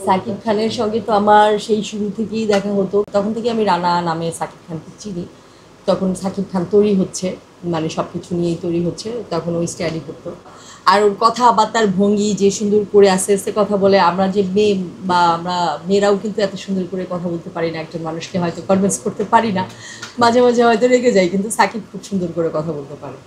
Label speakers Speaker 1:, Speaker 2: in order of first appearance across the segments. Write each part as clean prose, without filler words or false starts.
Speaker 1: সাকিব খানের সঙ্গে তো আমার সেই শুরু থেকেই দেখা হতো। তখন থেকে আমি রানা নামে সাকিব খানকে চিনি। তখন সাকিব খান তৈরি হচ্ছে, মানে সব কিছু নিয়েই তৈরি হচ্ছে। তখন ওই স্টাডি করতো। আর ওর কথাবার্তার ভঙ্গি যে সুন্দর করে আস্তে আস্তে কথা বলে, আমরা যে মেয়ে বা আমরা মেয়েরাও কিন্তু এত সুন্দর করে কথা বলতে পারি না, একজন মানুষকে হয়তো কনভিন্স করতে পারি না, মাঝে মাঝে হয়তো রেগে যাই, কিন্তু সাকিব খুব সুন্দর করে কথা বলতে পারে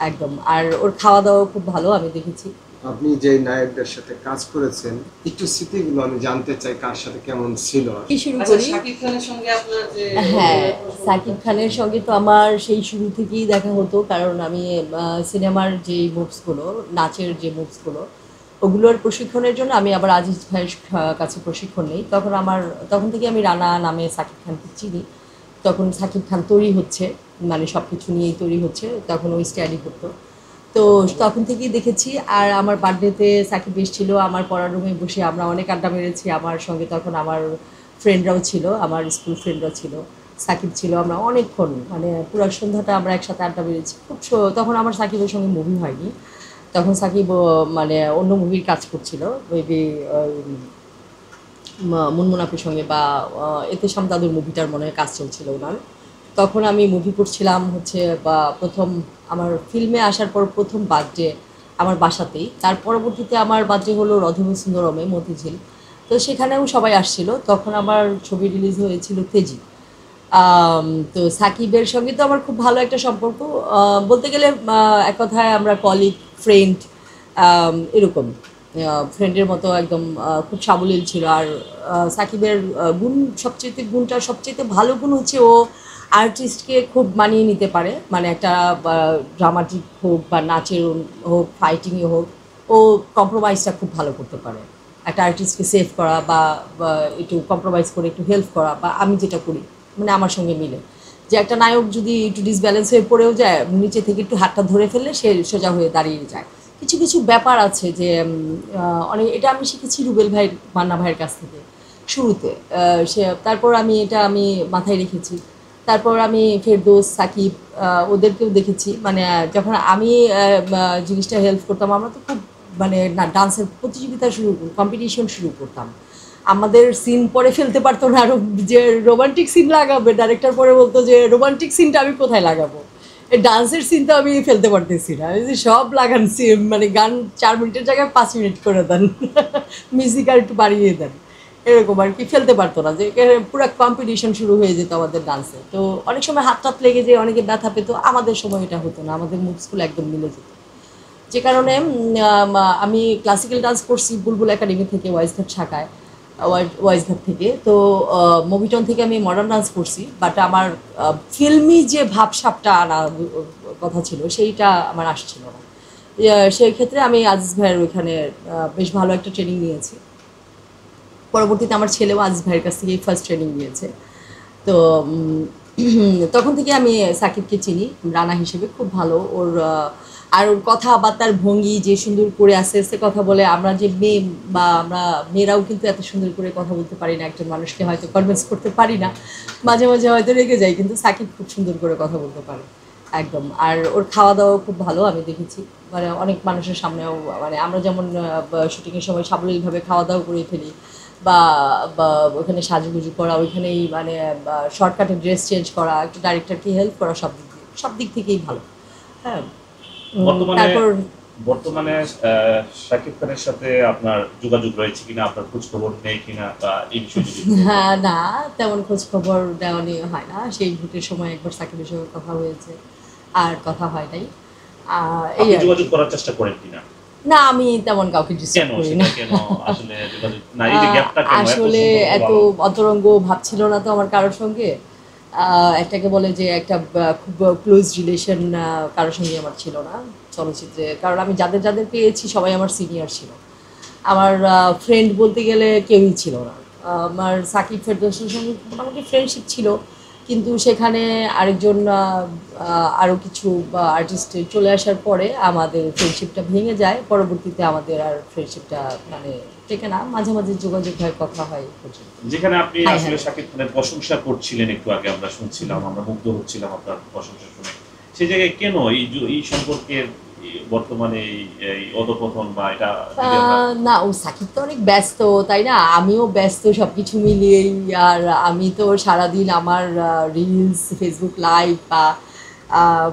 Speaker 1: একদম। আর ওর খাওয়া দাওয়া খুব ভালো, আমি দেখেছি।
Speaker 2: আপনি যে নায়কদের সাথে কাজ করেছেন, একটু স্মৃতিগুলো আমি জানতে চাই, কার সাথে কেমন ছিল।
Speaker 1: কি শুরু করি?
Speaker 3: শাকিব খানের সঙ্গে আপনার যে
Speaker 1: হ্যাঁ, সাকিব খানের সঙ্গে তো আমার সেই শুরু থেকেই দেখা হতো, কারণ আমি সিনেমার যে মুভসগুলো, নাচের যে মুভসগুলো, ওগুলোর প্রশিক্ষণের জন্য আমি আবার আজিজ ভাইয়ের কাছে প্রশিক্ষণ নেই। তখন থেকে আমি রানা নামে সাকিব খানকে চিনি। তখন সাকিব খান তৈরি হচ্ছে, মানে সব কিছু নিয়েই তৈরি হচ্ছে। তখন ওই স্টাডি করতো। তো তখন থেকেই দেখেছি। আর আমার বার্থডেতে সাকিব এসেছিল, আমার পড়ার রুমে বসে আমরা অনেক আড্ডা মেরেছি। আমার সঙ্গে তখন আমার ফ্রেন্ডরাও ছিল, আমার স্কুল ফ্রেন্ডরাও ছিল, সাকিব ছিল। আমরা অনেকক্ষণ, মানে পুরো সন্ধ্যাটা আমরা একসাথে আড্ডা মেরেছি। তখন আমার সাকিবের সঙ্গে মুভি হয়নি। তখন সাকিব মানে অন্য মুভির কাজ করছিল, মেবি মুনমুনাফির সঙ্গে, বা এতে শামতাদুর মুভিটার মনে হয় কাজ চলছিল ওনার। তখন আমি মুভি করছিলাম হচ্ছে, বা প্রথম আমার ফিল্মে আসার পর প্রথম বার্থডে আমার বাসাতেই। তার পরবর্তীতে আমার বার্থডে হলো রধমে সুন্দরমে, মতিঝিল। তো সেখানেও সবাই আসছিল। তখন আমার ছবি রিলিজ হয়েছিল তেজি। তো সাকিবের সঙ্গে তো আমার খুব ভালো একটা সম্পর্ক, বলতে গেলে এক কথায় আমরা কলিগ, ফ্রেন্ড, এরকম ফ্রেন্ডের মতো একদম। খুব সাবলীল ছিল। আর সাকিবের সবচেয়ে ভালো গুণ হচ্ছে ও আর্টিস্টকে খুব মানিয়ে নিতে পারে। মানে একটা ড্রামাটিক হোক বা নাচের হোক, ফাইটিংয়ে হোক, ও কম্প্রোমাইজটা খুব ভালো করতে পারে। একটা আর্টিস্টকে সেভ করা বা একটু কম্প্রোমাইজ করে একটু হেল্প করা, বা আমি যেটা করি মানে আমার সঙ্গে মিলে, যে একটা নায়ক যদি একটু ডিসব্যালেন্স হয়ে পড়েও যায়, নিচে থেকে একটু হাতটা ধরে ফেললে সে সোজা হয়ে দাঁড়িয়ে যায়। কিছু কিছু ব্যাপার আছে যে অনেক, এটা আমি শিখেছি রুবেল ভাইয়ের, মান্না ভাইয়ের কাছ থেকে শুরুতে। তারপর আমি মাথায় রেখেছি। তারপর আমি ফেরদৌস, সাকিব, ওদেরকেও দেখেছি। মানে যখন আমি জিনিসটা হেল্প করতাম, আমরা তো খুব মানে না ডান্সের প্রতিযোগিতা কম্পিটিশন শুরু করতাম। আমাদের সিন পরে ফেলতে পারতো না, আরও যে রোমান্টিক সিন লাগাবে, ডাইরেক্টর পরে বলতো যে রোমান্টিক সিনটা আমি কোথায় লাগাবো, এই ডান্সের সিন তো আমি ফেলতে পারতেছি না। আমি যে সব লাগান সিন, মানে গান 4 মিনিটের জায়গায় 5 মিনিট করে দেন, মিউজিক আর একটু বাড়িয়ে দেন, এরকম আর কি। ফেলতে পারতো না, যে পুরো কম্পিটিশন শুরু হয়ে যেত আমাদের ডান্সে। তো অনেক সময় হাত টাত লেগে যেয়ে অনেকে ব্যথা পেত, আমাদের সময় এটা হতো না, আমাদের মুভসগুলো একদম মিলে যেত। যে কারণে আমি ক্লাসিক্যাল ডান্স করছি বুলবুল একাডেমি থেকে, ওয়াইজঘাট শাখায়, ওয়াইজঘাট থেকে। তো মুভিটন থেকে আমি মডার্ন ডান্স করছি, বাট আমার ফিল্মি যে ভাবসাবটা আনা কথা ছিল সেইটা আমার আসছিল না। সেই ক্ষেত্রে আমি আজিজ ভাইয়ের ওইখানে বেশ ভালো একটা ট্রেনিং নিয়েছি। পরবর্তীতে আমার ছেলেও আজিজ ভাইয়ের কাছ থেকেই ফার্স্ট ট্রেনিং নিয়েছে। তো তখন থেকে আমি সাকিবকে চিনি রানা হিসেবে, খুব ভালো। আর ওর কথাবার্তার ভঙ্গি যে সুন্দর করে আস্তে আস্তে কথা বলে, আমরা যে মেয়ে বা আমরা মেয়েরাও কিন্তু এত সুন্দর করে কথা বলতে পারি না, একজন মানুষকে হয়তো কনভিন্স করতে পারি না, মাঝে মাঝে হয়তো রেগে যাই, কিন্তু সাকিব খুব সুন্দর করে কথা বলতে পারে একদম। আর ওর খাওয়া দাওয়া খুব ভালো, আমি দেখেছি। মানে অনেক মানুষের সামনেও, মানে আমরা যেমন শুটিংয়ের সময় সাবলীলভাবে খাওয়া দাওয়া করে ফেলি, বা বা ওখানে সাজুগুজু করা, ওইখানেই মানে শর্টকাটে ড্রেস চেঞ্জ করা, একটু ডাইরেক্টরকে হেল্প করা, সব দিক থেকেই ভালো। হ্যাঁ। তারপর
Speaker 4: বর্তমানে শাকিব খানের সাথে আপনার যোগাযোগ রয়েছে কিনা, আপনার খোঁজ খবর নেই কিনা, বা এই বিষয়ে
Speaker 1: হ্যাঁ, না তেমন খোঁজ খবর দেওয়া নিয়ে হয় না। সেই ভোটের সময় একবার সাকিবের সঙ্গে কথা হয়েছে, আর কথা হয় নাই। এই
Speaker 4: আপনি যোগাযোগ করার চেষ্টা করেন কিনা?
Speaker 1: না, আমি তেমন কাউকে ডিস্টার্ব করি না।
Speaker 4: আসলে যোগাযোগ না, এই যে গ্যাপটা কেন?
Speaker 1: আসলে এত অন্তরঙ্গ ভাব ছিল না তো আমার কারোর সঙ্গে। একটাকে বলে যে একটা খুব ক্লোজ রিলেশন কারোর সঙ্গে আমার ছিল না চলচ্চিত্রে, কারণ আমি যাদের যাদের পেয়েছি সবাই আমার সিনিয়র ছিল। আমার ফ্রেন্ড বলতে গেলে কেউই ছিল না। আমার সাকিব ফেরদৌসের সঙ্গে মোটামুটি ফ্রেন্ডশিপ ছিল, কিন্তু সেখানে আরেকজন আরও কিছু আর্টিস্ট চলে আসার পরে আমাদের ফ্রেন্ডশিপটা ভেঙে যায়। পরবর্তীতে আমাদের আর ফ্রেন্ডশিপটা মানে টেকে না, মাঝে মাঝে যোগাযোগ হয়, কথা হয় পর্যন্ত।
Speaker 4: যেখানে আপনি আসলে শাকিব খানের প্রশংসা করছিলেন, একটু আগে আমরা শুনছিলাম, আমরা মুগ্ধ হচ্ছিলাম আপনার প্রশংসা শুনে, সেই জায়গায় কেন এই সম্পর্কের বর্তমানে এই অধপতন বা এটা যদি আমরা-
Speaker 1: না, ও সাকিব তো অনেক ব্যস্ত, তাই না? আমিও ব্যস্ত, সবকিছু মিলিয়েই। আর আমি তো সারাদিন আমার রিলস, ফেসবুক লাইভ বা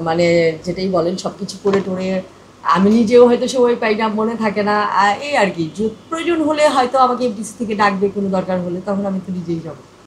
Speaker 1: মানে যেটাই বলেন সবকিছু করে টোরে আমি নিজেও হয়তো সময় পাই না, মনে থাকে না। এই আর কি, প্রয়োজন হলে হয়তো আমাকে এফডিসি থেকে ডাকবে কোনো দরকার হলে, তখন আমি তো নিজেই যাবো।